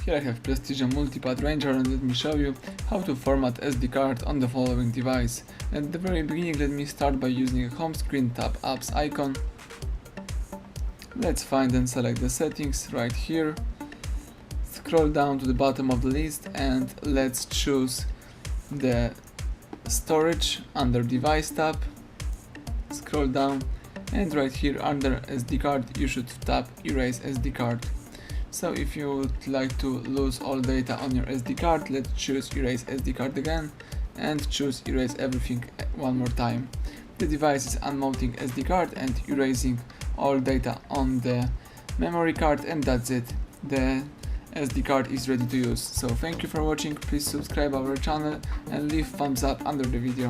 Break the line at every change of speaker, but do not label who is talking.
Here I have PRESTIGIO MultiPad Ranger, and let me show you how to format SD card on the following device. At the very beginning, let me start by using a home screen, tap apps icon. Let's find and select the settings right here. Scroll down to the bottom of the list and let's choose the storage under device tab. Scroll down and right here under SD card you should tap erase SD card. So if you would like to lose all data on your SD card, let's choose erase SD card again and choose erase everything one more time. The device is unmounting SD card and erasing all data on the memory card, and that's it. The SD card is ready to use. So thank you for watching. Please subscribe our channel and leave thumbs up under the video.